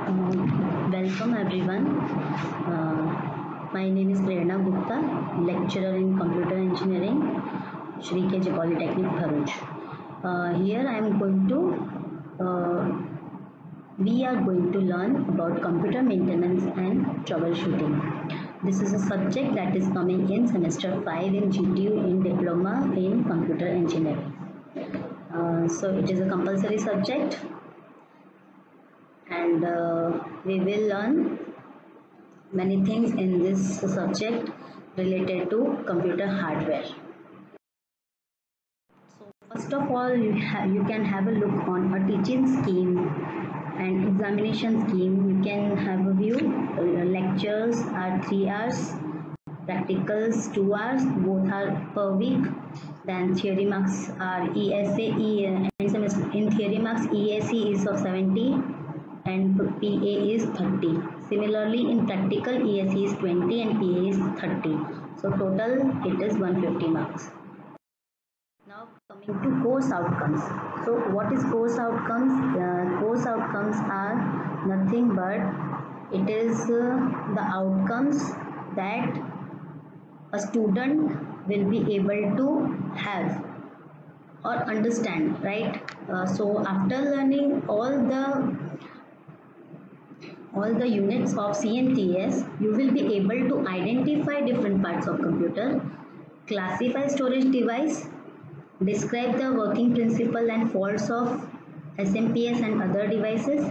Welcome everyone. My name is Prerna Gupta, lecturer in computer engineering, Shri KJ Polytechnic, Bharuch. Here we are going to learn about computer maintenance and troubleshooting. This is a subject that is coming in semester 5 in GTU in Diploma in Computer Engineering. So it is a compulsory subject, and we will learn many things in this subject related to computer hardware. So first of all, you can have a look on a teaching scheme and examination scheme. You can have a view. Lectures are 3 hours, practicals 2 hours, both are per week. Then theory marks are in theory marks EAC is of 70 and PA is 30. Similarly, in practical, EAC is 20 and PA is 30. So total it is 150 marks. Now coming to course outcomes. So what is course outcomes? Course outcomes are nothing but it is the outcomes that a student will be able to have or understand, right? So after learning all the units of CNTS, you will be able to identify different parts of computer, classify storage device, describe the working principle and faults of SMPS and other devices,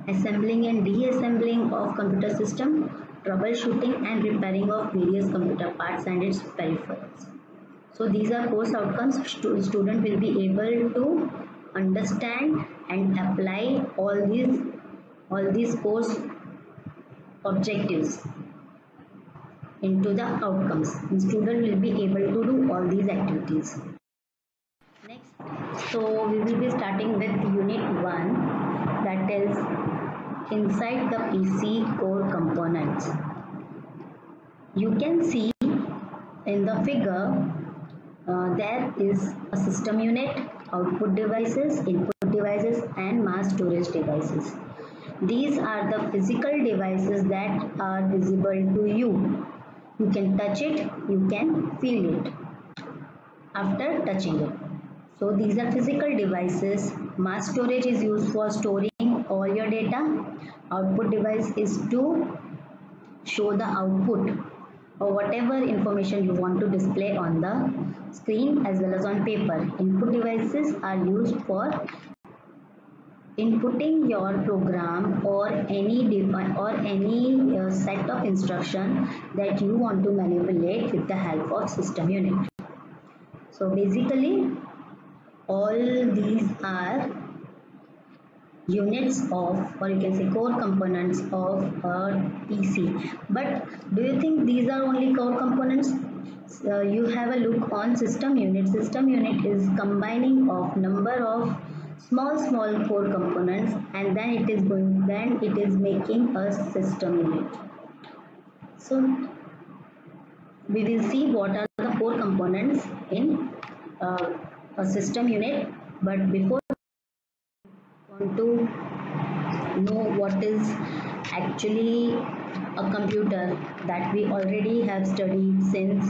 assembling and deassembling of computer system, troubleshooting and repairing of various computer parts and its peripherals. So these are course outcomes. Student will be able to understand and apply all these course objectives into the outcomes. The student will be able to do all these activities. Next, so we will be starting with unit 1, that is inside the PC core components. You can see in the figure there is a system unit, output devices, input devices and mass storage devices. These are the physical devices that are visible to you. You can touch it, you can feel it after touching it. So these are physical devices. Mass storage is used for storing all your data. Output device is to show the output or whatever information you want to display on the screen as well as on paper. Input devices are used for inputting your program or any set of instruction that you want to manipulate with the help of system unit. So basically all these are units of, or you can say core components of a PC. But do you think these are only core components? You have a look on system unit. System unit is combining of number of small core components, and then it is making a system unit. So we will see what are the core components in a system unit. But before want to know what is actually a computer, that we already have studied since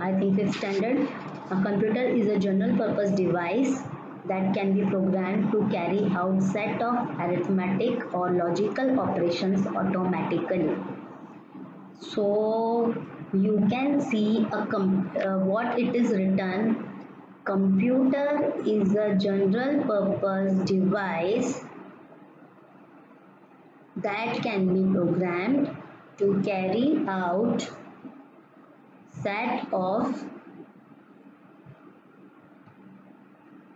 I think 5th standard. A computer is a general purpose device that can be programmed to carry out set of arithmetic or logical operations automatically. So you can see what it is written. Computer is a general purpose device that can be programmed to carry out set of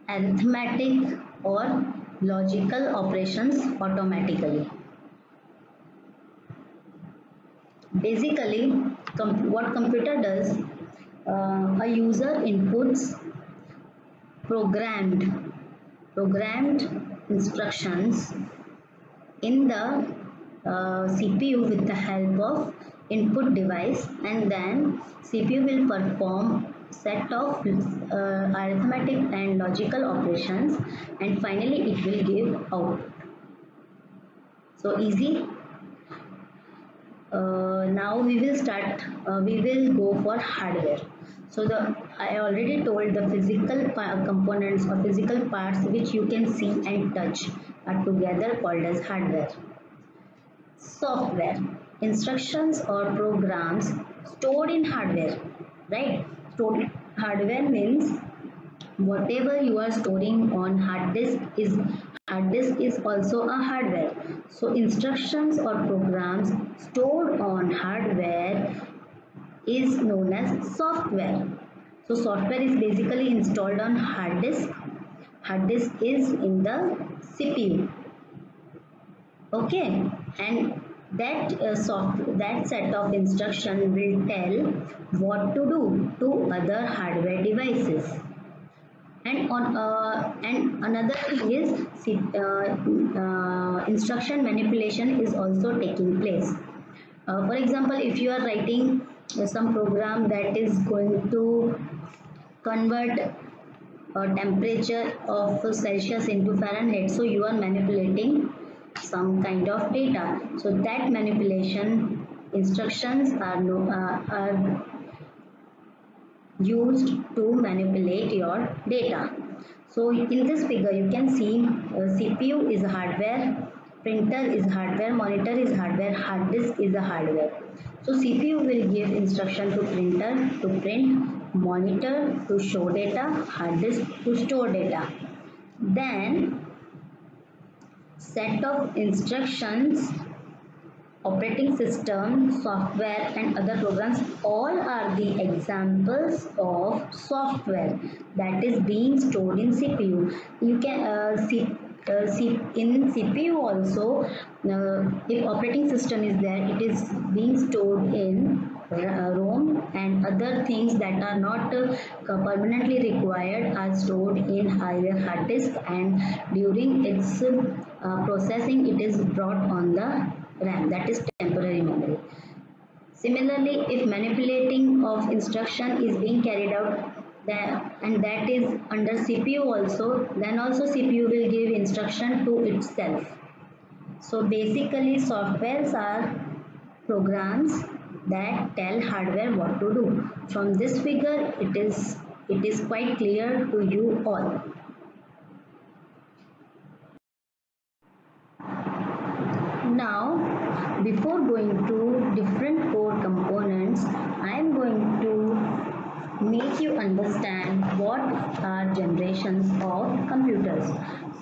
arithmetic or logical operations automatically. Basically, what computer does, a user inputs programmed instructions in the CPU with the help of input device, and then CPU will perform set of arithmetic and logical operations, and finally it will give output. So easy. Now we will start. We will go for hardware. So I already told the physical components or physical parts which you can see and touch are together called as hardware. Software, instructions or programs stored in hardware, right? Stored hardware means whatever you are storing on hard disk is also a hardware. So instructions or programs stored on hardware is known as software. So software is basically installed on hard disk. Hard disk is in the CPU. Okay, and that set of instruction will tell what to do to other hardware devices. And another thing is instruction manipulation is also taking place. For example, if you are writing some program that is going to convert temperature of Celsius into Fahrenheit, so you are manipulating some kind of data. So that manipulation instructions are used to manipulate your data. So in this figure you can see CPU is hardware, printer is hardware, monitor is hardware, hard disk is a hardware. So CPU will give instruction to printer to print, monitor to show data, hard disk to store data. Then set of instructions, operating system, software and other programs all are the examples of software that is being stored in CPU. You can see in CPU also, if operating system is there, it is being stored in ROM, and other things that are not permanently required are stored in higher hard disk, and during its processing it is brought on the RAM, that is temporary memory. Similarly, if manipulating of instruction is being carried out and that is under CPU also, then also CPU will give instruction to itself. So basically softwares are programs that tell hardware what to do. From this figure it is quite clear to you all. Now, before going to different core components, I am going to make you understand what are generations of computers.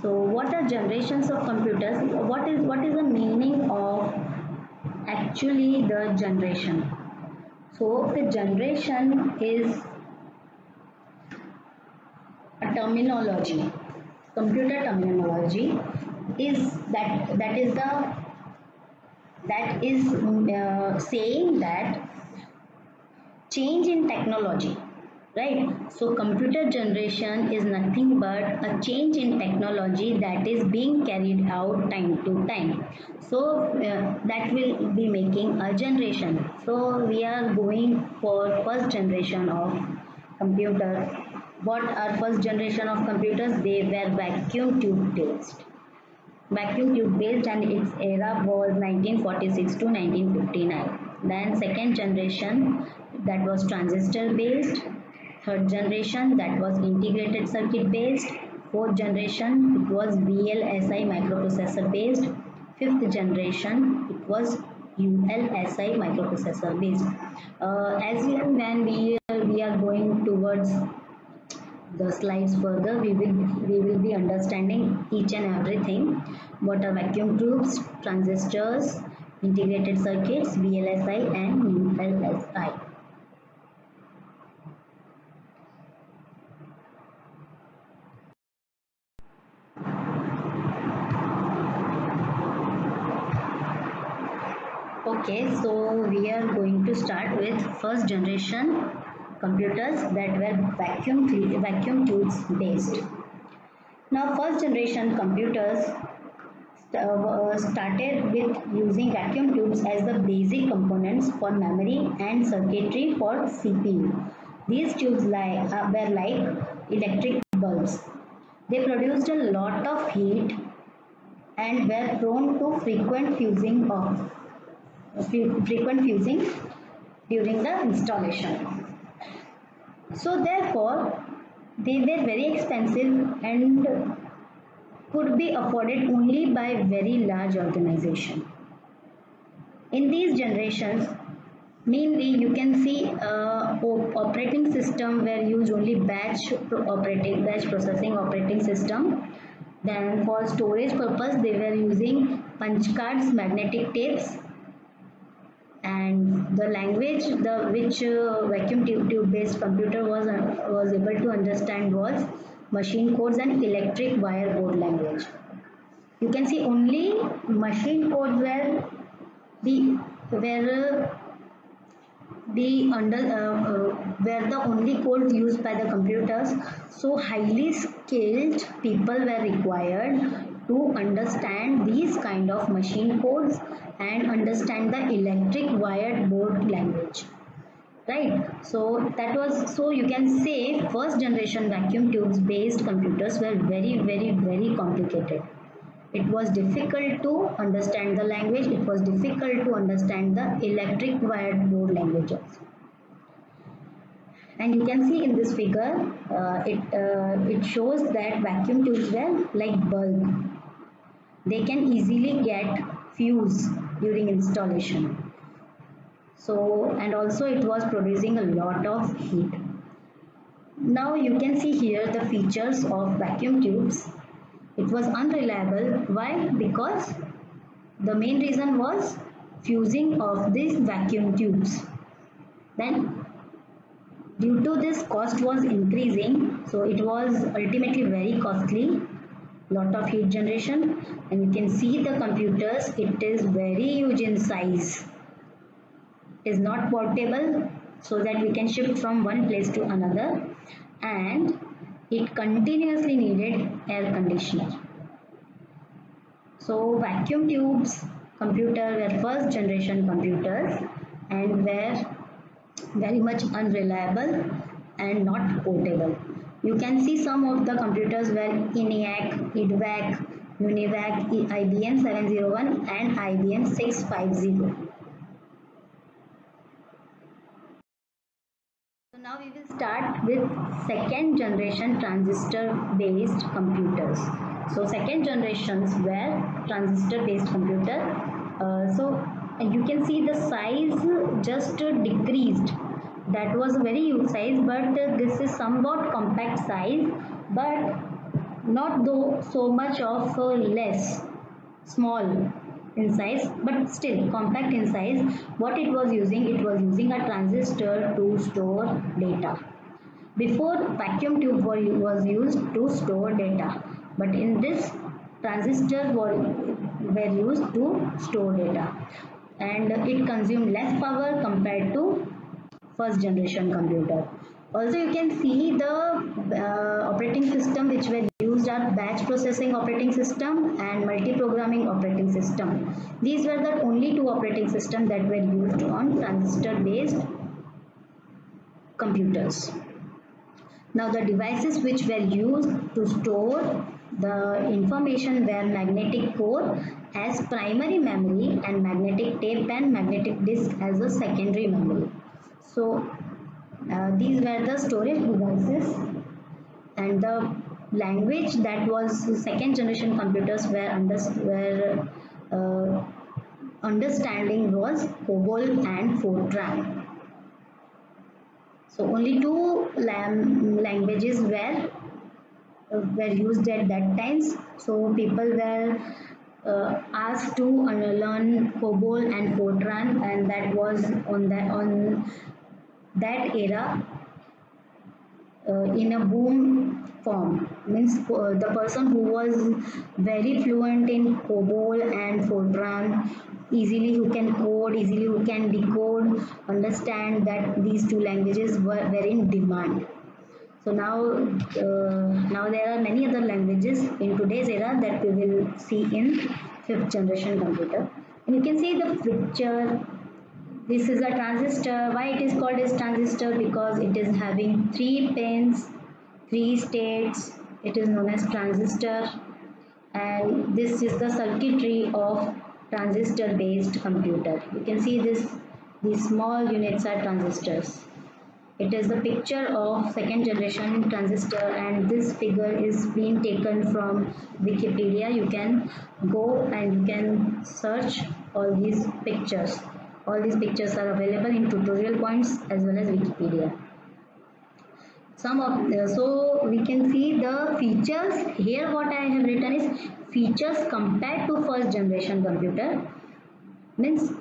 So, what are generations of computers? What is the meaning of actually the generation? So, the generation is a terminology. Computer terminology is that is saying that change in technology, right? So computer generation is nothing but a change in technology that is being carried out time to time. So that will be making a generation. So we are going for first generation of computers. What are first generation of computers? They were vacuum tube based. Vacuum tube based, and its era was 1946 to 1959. Then second generation, that was transistor based. Third generation, that was integrated circuit based. Fourth generation, it was VLSI microprocessor based. Fifth generation, it was ULSI microprocessor based. As when we are going towards the slides further, we will be understanding each and everything. What are vacuum tubes, transistors, integrated circuits, VLSI and ULSI. Okay, so we are going to start with first generation computers that were vacuum tubes based. Now first generation computers started with using vacuum tubes as the basic components for memory and circuitry for CPU. These tubes were like electric bulbs. They produced a lot of heat and were prone to frequent fusing during the installation. So therefore, they were very expensive and could be afforded only by very large organization. In these generations, mainly you can see operating system were used only batch processing operating system. Then for storage purpose, they were using punch cards, magnetic tapes, and the language which vacuum tube based computer was able to understand was machine codes and electric wire board language. You can see only machine codes were the only codes used by the computers. So highly skilled people were required to understand these kind of machine codes and understand the electric wired board language, right? So that was, so you can say first generation vacuum tubes based computers were very complicated. It was difficult to understand the language. It was difficult to understand the electric wired board languages. And you can see in this figure, it shows that vacuum tubes were like bulb. They can easily get fuse during installation. So, and also it was producing a lot of heat. Now you can see here the features of vacuum tubes. It was unreliable. Why? Because the main reason was fusing of these vacuum tubes. Then due to this, cost was increasing, so it was ultimately very costly, lot of heat generation. And you can see the computers, it is very huge in size. It is not portable, so that we can shift from one place to another, and it continuously needed air conditioner. So vacuum tubes computer were first generation computers and were very much unreliable and not portable. You can see some of the computers were ENIAC, IDVAC, UNIVAC, IBM 701 and IBM 650. So now we will start with second generation transistor based computers. So second generations were transistor based computer. And you can see the size just decreased. That was a very huge size, but this is somewhat compact size, but not though so much of less small in size, but still compact in size. What it was using a transistor to store data. Before, vacuum tube was used to store data, but in this transistors were used to store data, and it consumed less power compared to first generation computer. Also you can see the operating system which were used are batch processing operating system and multi-programming operating system. These were the only two operating systems that were used on transistor based computers. Now the devices which were used to store the information were magnetic core as primary memory and magnetic tape and magnetic disk as a secondary memory. So these were the storage devices, and the language that was second generation computers were understanding was COBOL and Fortran. So only two languages were used at that times. So people were asked to learn COBOL and Fortran, and that was on that era in a boom form. Means the person who was very fluent in COBOL and Fortran, easily who can code, easily who can decode, understand that these two languages were in demand. So now there are many other languages in today's era that we will see in fifth generation computer. And you can see the picture. This is a transistor. Why it is called as transistor? Because it is having 3 pins, 3 states. It is known as transistor. and this is the circuitry of transistor based computer. You can see this, these small units are transistors. It is the picture of second generation transistor, and this figure is being taken from Wikipedia. You can go and you can search all these pictures. All these pictures are available in tutorial points as well as Wikipedia. So we can see the features here. What I have written is features compared to first generation computer. Means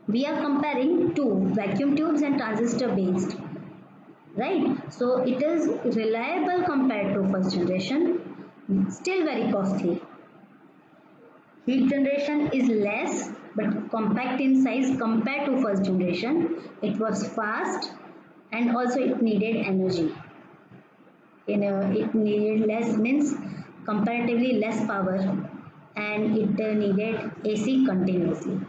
we are comparing two, vacuum tubes and transistor based, right? So it is reliable compared to first generation, still very costly. Heat generation is less but compact in size compared to first generation. It was fast and also it needed energy. It needed less, means comparatively less power, and it needed AC continuously.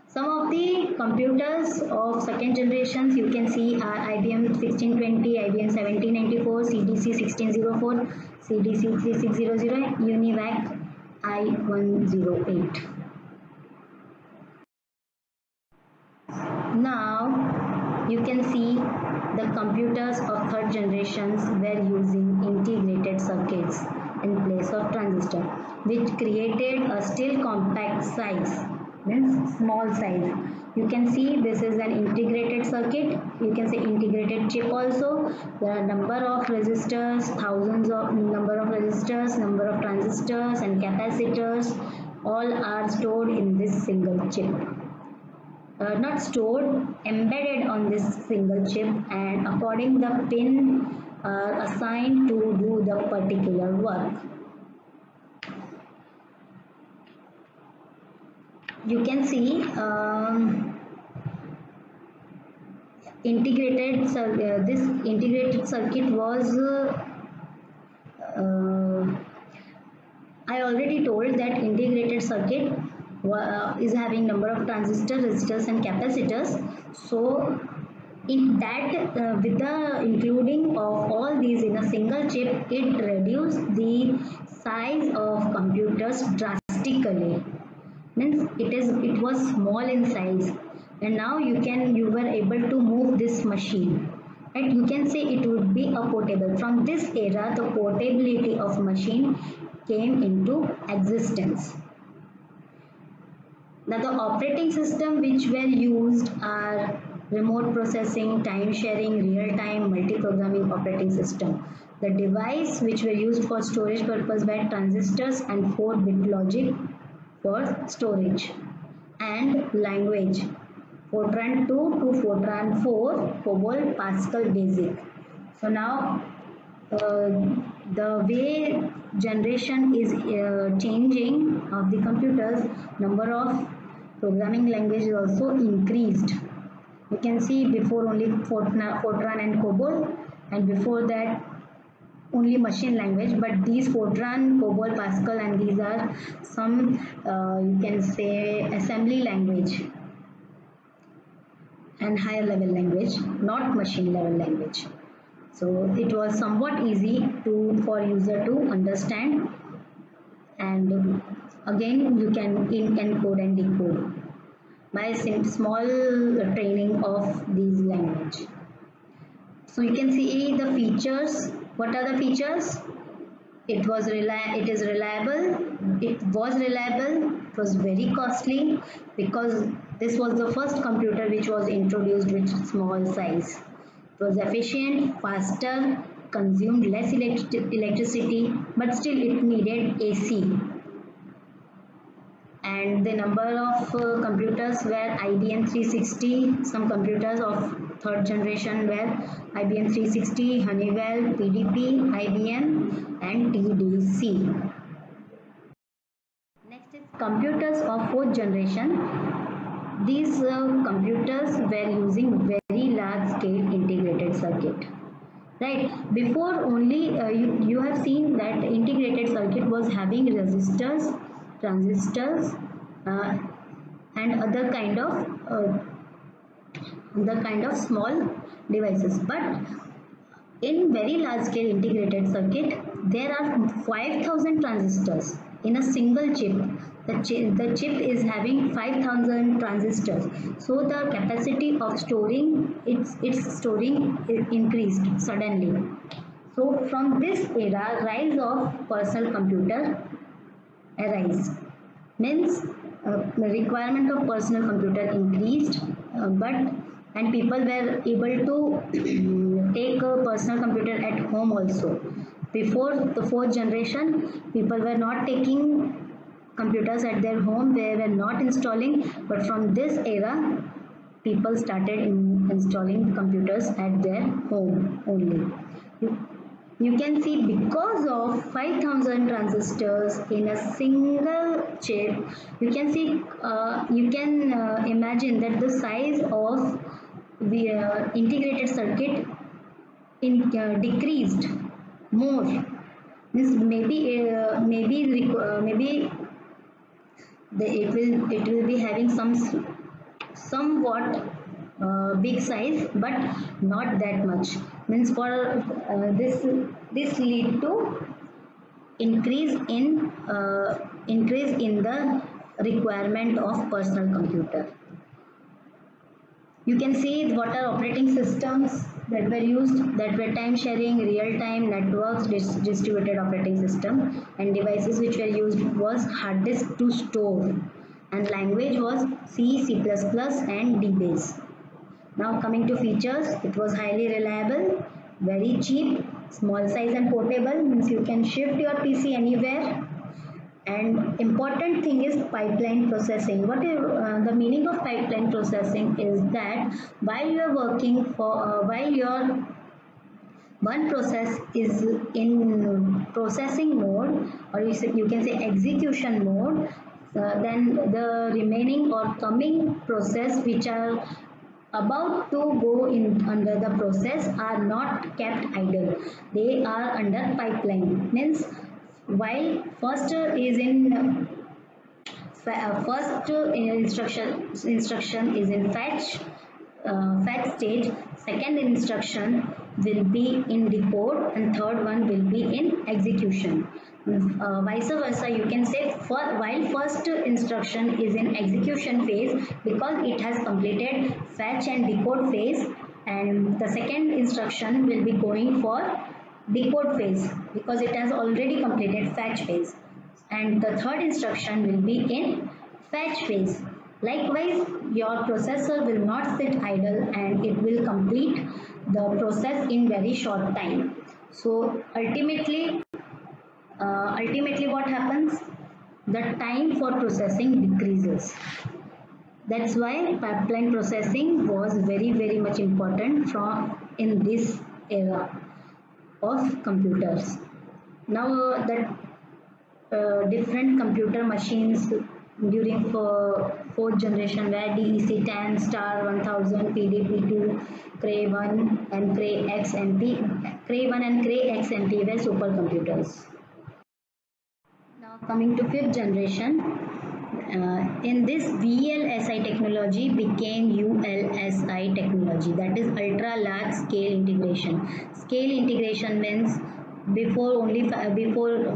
Some of the computers of second generations you can see are IBM 1620, IBM 1794, CDC 1604, CDC 3600, UNIVAC I108. Now you can see the computers of third generations were using integrated circuits in place of transistor, which created a still compact size, means small size. You can see this is an integrated circuit. You can say integrated chip also. The number of resistors, thousands of number of resistors, number of transistors and capacitors, all are stored in this single chip. Not stored, embedded on this single chip, and according the pin are assigned to do the particular work. You can see this integrated circuit was I already told that integrated circuit is having number of transistors, resistors and capacitors. So in that with the including of all these in a single chip, it reduced the size of computers drastically. Means it was small in size, and now you were able to move this machine, right? You can say it would be a portable. From this era, the portability of machine came into existence. Now the operating system which were used are remote processing, time sharing, real-time, multi-programming operating system. The device which were used for storage purpose were transistors and 4-bit logic for storage, and language Fortran 2 to Fortran 4, COBOL, Pascal, BASIC. So now the way generation is changing of the computers, number of programming languages also increased. You can see before only Fortran and COBOL, and before that only machine language, but these Fortran, COBOL, Pascal, and these are some you can say assembly language and higher level language, not machine level language. So it was somewhat easy for user to understand, and again you can encode and decode by small training of these language. So you can see the features. What are the features? It is reliable. It was reliable. It was very costly because this was the first computer which was introduced with small size. It was efficient, faster, consumed less electricity, but still it needed AC. And the number of computers were IBM 360. Some computers of third generation were IBM 360, Honeywell, PDP, IBM and TDC. Next is computers of fourth generation. These computers were using very large scale integrated circuit. Right, before only you have seen that integrated circuit was having resistors, transistors and other kind of small devices, but in very large scale integrated circuit there are 5000 transistors, in a single chip. The chip is having 5,000 transistors, so the capacity of storing its storing increased suddenly. So from this era, rise of personal computer arise. Means the requirement of personal computer increased, but and people were able to take a personal computer at home also. Before the fourth generation, people were not taking computers at their home, they were not installing, but from this era, people started installing computers at their home only. You can see because of 5,000 transistors in a single chip, you can see, you can imagine that the size of the integrated circuit decreased more. Means maybe it will be having somewhat big size, but not that much. Means for this lead to increase in the requirement of personal computer. You can see what are operating systems that were used, that were time sharing, real time networks, distributed operating system, and devices which were used was hard disk to store, and language was C, C++ and DBase. Now coming to features, it was highly reliable, very cheap, small size and portable, means you can shift your PC anywhere. And important thing is pipeline processing. What is the meaning of pipeline processing is that while you are working for, while your one process is in processing mode, or you can say execution mode, then the remaining or coming process which are about to go in under the process are not kept idle. They are under pipeline. Means while first is in first instruction is in fetch stage, second instruction will be in decode, and third one will be in execution. Vice versa, you can say while first instruction is in execution phase because it has completed fetch and decode phase, and the second instruction will be going for decode phase because it has already completed fetch phase, and the third instruction will be in fetch phase. Likewise, your processor will not sit idle and it will complete the process in very short time. So ultimately what happens? The time for processing decreases. That's why pipeline processing was very much important in this era of computers. Now that different computer machines during fourth generation were DEC10, Star 1000, PDP2, Cray 1 and Cray XMP. Cray 1 and Cray XMP were supercomputers. Now coming to fifth generation, in this VLSI technology became ULSI technology, that is ultra large scale integration. Scale integration means before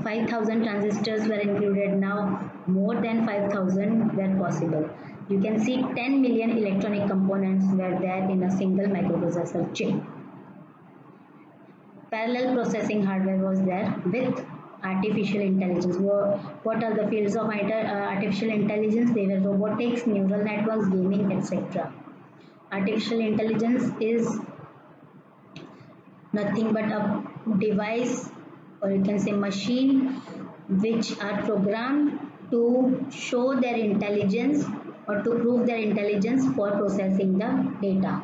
5,000 transistors were included, now more than 5,000 were possible. You can see 10 million electronic components were there in a single microprocessor chip. Parallel processing hardware was there with artificial intelligence. What are the fields of artificial intelligence? They were robotics, neural networks, gaming, etc. Artificial intelligence is nothing but a device, or you can say machine, which are programmed to show their intelligence or to prove their intelligence for processing the data.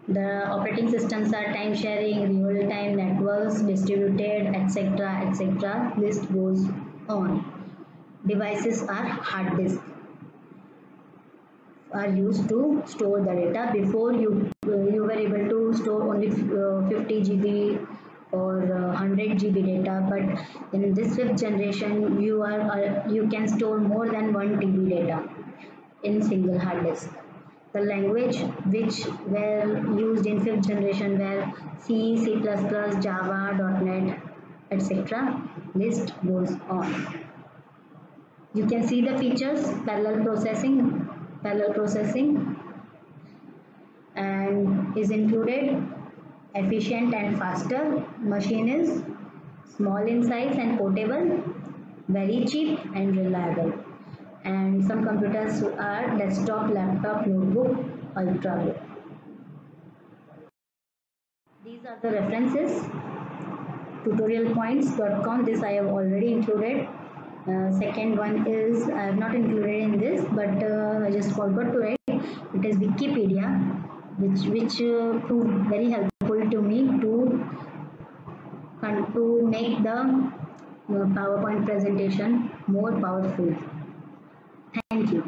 The operating systems are time sharing, real time networks, distributed, etc. etc. List goes on. Devices are hard disk, are used to store the data. Before you were able to store only 50 GB or 100 GB data, but in this fifth generation you can store more than 1 TB data in single hard disk. The language which were used in fifth generation were C, C++, Java, .NET, etc. List goes on. You can see the features: parallel processing, and is included. Efficient and faster. Machine is small in size and portable, very cheap and reliable. And some computers are desktop, laptop, notebook, ultrabook. These are the references. Tutorialpoints.com, this I have already included. Second one is I have not included in this, but I just forgot to write. It is Wikipedia, which proved very helpful to me to make the PowerPoint presentation more powerful. Thank you.